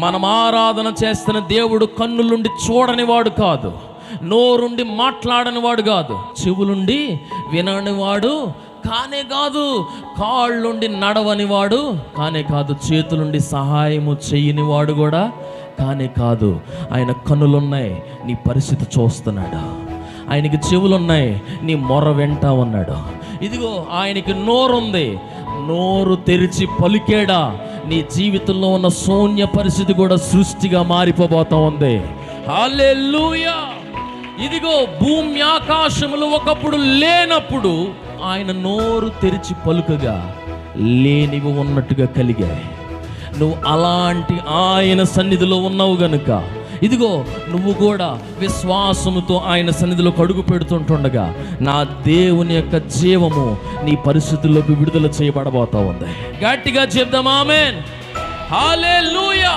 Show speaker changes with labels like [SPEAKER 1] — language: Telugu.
[SPEAKER 1] మనం ఆరాధన చేస్తున్న దేవుడు కన్నులుండి చూడని వాడు కాదు, నోరుండి మాట్లాడని వాడు కాదు, చెవులుండి వినని వాడు కానే కాదు, కాళ్ళుండి నడవని వాడు కానే కాదు, చేతులుండి సహాయము చేయని వాడు కూడా కానే కాదు. ఆయన కన్నులున్నాయి, నీ పరిస్థితి చూస్తున్నాడు. ఆయనకి చెవులున్నాయి, నీ మొర వింటా ఉన్నాడు. ఇదిగో ఆయనకి నోరుంది, నోరు తెరిచి పలికేడా నీ జీవితంలో ఉన్న శూన్య పరిస్థితి కూడా సృష్టిగా మారిపోబోతా ఉంది. హల్లెలూయా. ఇదిగో భూమి ఆకాశములు ఒకప్పుడు లేనప్పుడు ఆయన నోరు తెరిచి పలుకగా లేనివి ఉన్నట్టుగా కలిగాయి. నువ్వు అలాంటి ఆయన సన్నిధిలో ఉన్నావు గనుక ఇదిగో నువ్వు కూడా విశ్వాసముతో ఆయన సన్నిధిలో అడుగు పెడుతుంటుండగా నా దేవుని యొక్క జీవము నీ పరిస్థితుల్లోకి విడుదల చేయబడబోతా ఉంది. గట్టిగా చెప్దాం ఆమేన్. హల్లెలూయా.